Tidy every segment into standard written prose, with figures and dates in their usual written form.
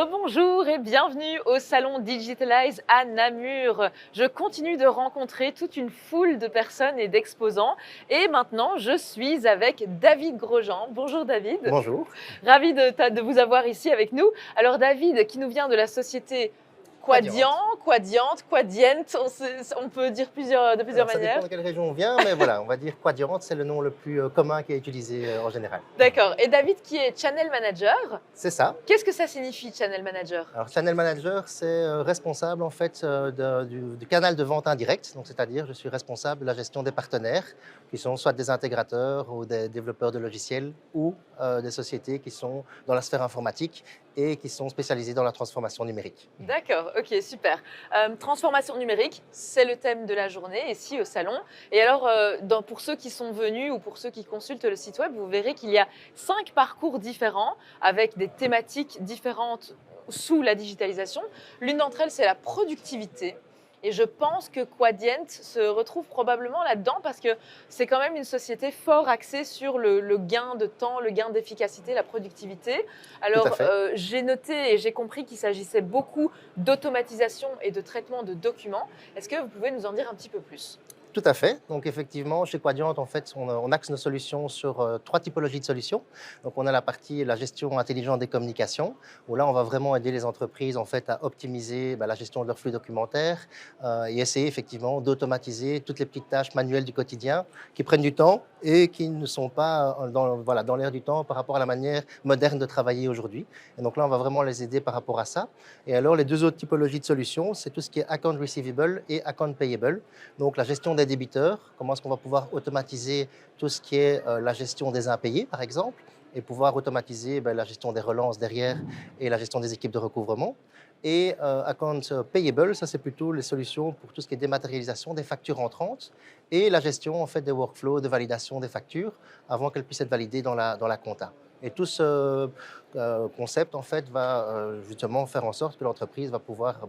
Rebonjour et bienvenue au salon Digitalize à Namur. Je continue de rencontrer toute une foule de personnes et d'exposants et maintenant je suis avec David Grosjean. Bonjour David, Bonjour. ravi de vous avoir ici avec nous. Alors David qui nous vient de la société Quadient, Quadient. Quadient, Quadient, on peut dire de plusieurs Alors, ça dépend manières. de quelle région on vient, mais voilà, on va dire Quadient, c'est le nom le plus commun qui est utilisé en général. D'accord, et David qui est Channel Manager, C'est ça. qu'est-ce que ça signifie Channel Manager? Alors, Channel Manager, c'est responsable en fait du canal de vente indirect. Donc, c'est-à-dire, je suis responsable de la gestion des partenaires, qui sont soit des intégrateurs ou des développeurs de logiciels ou des sociétés qui sont dans la sphère informatique et qui sont spécialisées dans la transformation numérique. D'accord, ok, super. Transformation numérique, c'est le thème de la journée ici au salon. Et alors, pour ceux qui sont venus ou pour ceux qui consultent le site web, vous verrez qu'il y a 5 parcours différents avec des thématiques différentes sous la digitalisation. L'une d'entre elles, c'est la productivité. Et je pense que Quadient se retrouve probablement là-dedans parce que c'est quand même une société fort axée sur le gain de temps, le gain d'efficacité, la productivité. Tout à Alors, fait. j'ai noté et j'ai compris qu'il s'agissait beaucoup d'automatisation et de traitement de documents. Est-ce que vous pouvez nous en dire un petit peu plus? Tout à fait. Donc effectivement, chez Quadient, en fait, on axe nos solutions sur trois typologies de solutions. Donc on a la partie la gestion intelligente des communications, où là on va vraiment aider les entreprises en fait à optimiser la gestion de leurs flux documentaires et essayer effectivement d'automatiser toutes les petites tâches manuelles du quotidien qui prennent du temps et qui ne sont pas dans l'air du temps par rapport à la manière moderne de travailler aujourd'hui. Et donc là, on va vraiment les aider par rapport à ça. Et alors les deux autres typologies de solutions, c'est tout ce qui est account receivable et account payable. Donc la gestion des débiteurs, comment est-ce qu'on va pouvoir automatiser tout ce qui est la gestion des impayés, par exemple, et pouvoir automatiser la gestion des relances derrière et la gestion des équipes de recouvrement. Et account payable, ça c'est plutôt les solutions pour tout ce qui est dématérialisation des factures entrantes et la gestion en fait des workflows de validation des factures avant qu'elles puissent être validées dans la compta. Et tout ce concept en fait va justement faire en sorte que l'entreprise va pouvoir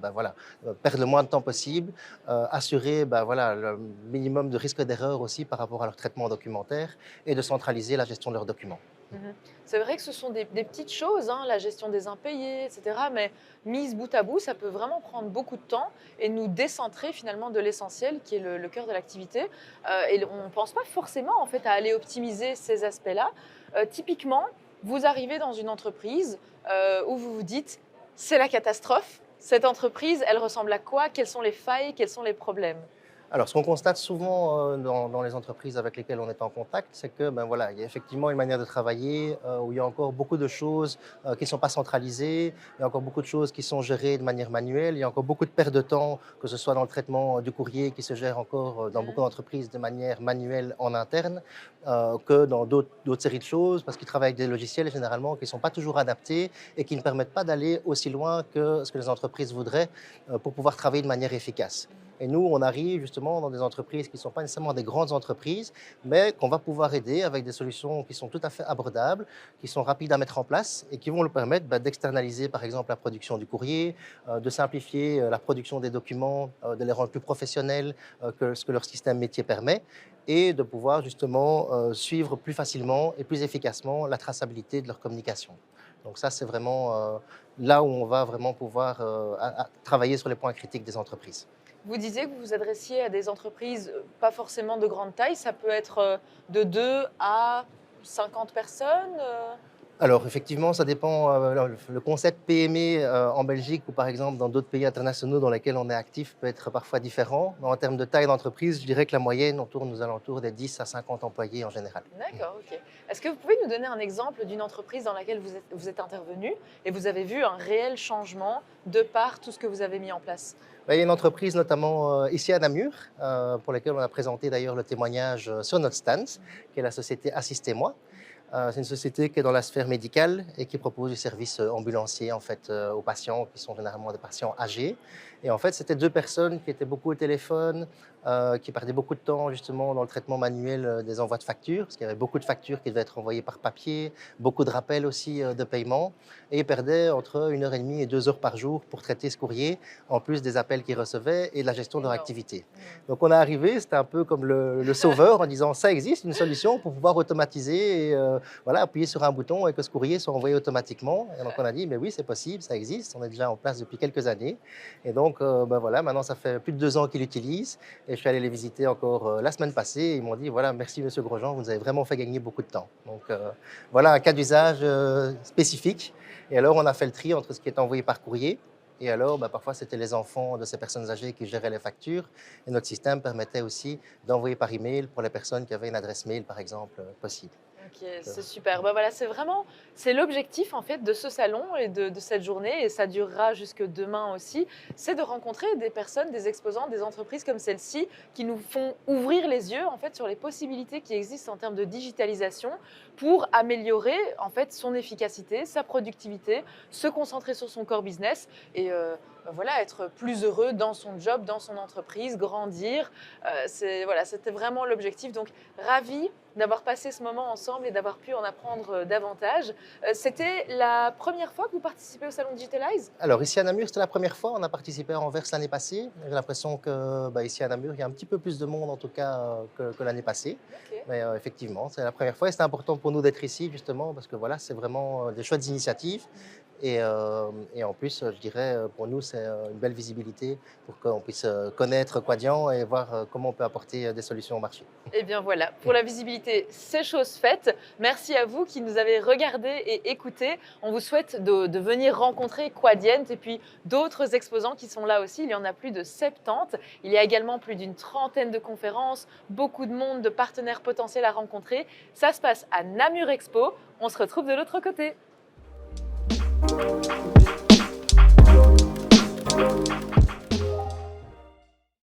perdre le moins de temps possible, assurer le minimum de risque d'erreur aussi par rapport à leur traitement documentaire et de centraliser la gestion de leurs documents. Mhm. C'est vrai que ce sont des petites choses, hein, la gestion des impayés, etc. Mais mise bout à bout, ça peut vraiment prendre beaucoup de temps et nous décentrer finalement de l'essentiel qui est le cœur de l'activité. Et on ne pense pas forcément en fait à aller optimiser ces aspects-là. Typiquement, vous arrivez dans une entreprise où vous vous dites c'est la catastrophe. Cette entreprise, elle ressemble à quoi? Quelles sont les failles? Quels sont les problèmes? Alors, ce qu'on constate souvent dans les entreprises avec lesquelles on est en contact, c'est que il y a effectivement une manière de travailler où il y a encore beaucoup de choses qui ne sont pas centralisées, il y a encore beaucoup de choses qui sont gérées de manière manuelle, il y a encore beaucoup de perte de temps, que ce soit dans le traitement du courrier qui se gère encore dans beaucoup d'entreprises de manière manuelle en interne, que dans d'autres séries de choses, parce qu'ils travaillent avec des logiciels généralement qui ne sont pas toujours adaptés et qui ne permettent pas d'aller aussi loin que ce que les entreprises voudraient pour pouvoir travailler de manière efficace. Et nous, on arrive justement dans des entreprises qui ne sont pas nécessairement des grandes entreprises, mais qu'on va pouvoir aider avec des solutions qui sont tout à fait abordables, qui sont rapides à mettre en place et qui vont nous permettre d'externaliser par exemple la production du courrier, de simplifier la production des documents, de les rendre plus professionnels que ce que leur système métier permet et de pouvoir justement suivre plus facilement et plus efficacement la traçabilité de leur communication. Donc ça, c'est vraiment là où on va vraiment pouvoir travailler sur les points critiques des entreprises. Vous disiez que vous vous adressiez à des entreprises pas forcément de grande taille, ça peut être de 2 à 50 personnes. Alors effectivement, ça dépend, le concept PME en Belgique ou par exemple dans d'autres pays internationaux dans lesquels on est actif peut être parfois différent. Mais en termes de taille d'entreprise, je dirais que la moyenne, on tourne aux alentours des 10 à 50 employés en général. D'accord, ok. Est-ce que vous pouvez nous donner un exemple d'une entreprise dans laquelle vous êtes intervenu et vous avez vu un réel changement de par tout ce que vous avez mis en place? Il y a une entreprise notamment ici à Namur, pour laquelle on a présenté d'ailleurs le témoignage sur notre stand, qui est la société Assistez-moi. C'est une société qui est dans la sphère médicale et qui propose des services ambulanciers en fait, aux patients qui sont généralement des patients âgés. Et en fait, c'était deux personnes qui étaient beaucoup au téléphone, qui perdait beaucoup de temps justement dans le traitement manuel des envois de factures, parce qu'il y avait beaucoup de factures qui devaient être envoyées par papier, beaucoup de rappels aussi de paiement, et ils perdaient entre 1 heure et demie et 2 heures par jour pour traiter ce courrier, en plus des appels qu'ils recevaient et de la gestion de leur Énorme. activité. Donc on est arrivé, c'était un peu comme le sauveur en disant ça existe, une solution pour pouvoir automatiser et voilà, appuyer sur un bouton et que ce courrier soit envoyé automatiquement. Et donc on a dit, mais oui, c'est possible, ça existe, on est déjà en place depuis quelques années. Et donc ben voilà, maintenant ça fait plus de 2 ans qu'ils l'utilisent et je suis allé les visiter encore la semaine passée. Et ils m'ont dit, voilà, merci Monsieur Grosjean, vous nous avez vraiment fait gagner beaucoup de temps. Donc voilà un cas d'usage spécifique. Et alors on a fait le tri entre ce qui est envoyé par courrier. Et alors, bah, parfois, c'était les enfants de ces personnes âgées qui géraient les factures. Et notre système permettait aussi d'envoyer par email pour les personnes qui avaient une adresse mail, par exemple, possible. Ok, c'est super. Bah voilà, c'est l'objectif en fait de ce salon et de cette journée, et ça durera jusque demain aussi, c'est de rencontrer des personnes, des exposants, des entreprises comme celle-ci qui nous font ouvrir les yeux en fait sur les possibilités qui existent en termes de digitalisation pour améliorer en fait son efficacité, sa productivité, se concentrer sur son core business et bah voilà, être plus heureux dans son job, dans son entreprise, grandir. Voilà, c'était vraiment l'objectif. Donc, ravi d'avoir passé ce moment ensemble et d'avoir pu en apprendre davantage. C'était la première fois que vous participez au Salon Digitalize? Alors, ici à Namur, c'était la première fois. On a participé à Anvers l'année passée. J'ai l'impression que bah, ici à Namur, il y a un petit peu plus de monde en tout cas que l'année passée. Ok. Mais effectivement, c'est la première fois et c'était important pour nous d'être ici justement parce que voilà, c'est vraiment des chouettes initiatives. Et en plus, je dirais, pour nous, c'est une belle visibilité pour qu'on puisse connaître Quadient et voir comment on peut apporter des solutions au marché. Eh bien voilà, pour la visibilité, c'est chose faite. Merci à vous qui nous avez regardés et écoutés. On vous souhaite de venir rencontrer Quadient et puis d'autres exposants qui sont là aussi. Il y en a plus de 70. Il y a également plus d'une trentaine de conférences, beaucoup de monde, de partenaires potentiels à rencontrer. Ça se passe à Namur Expo. On se retrouve de l'autre côté.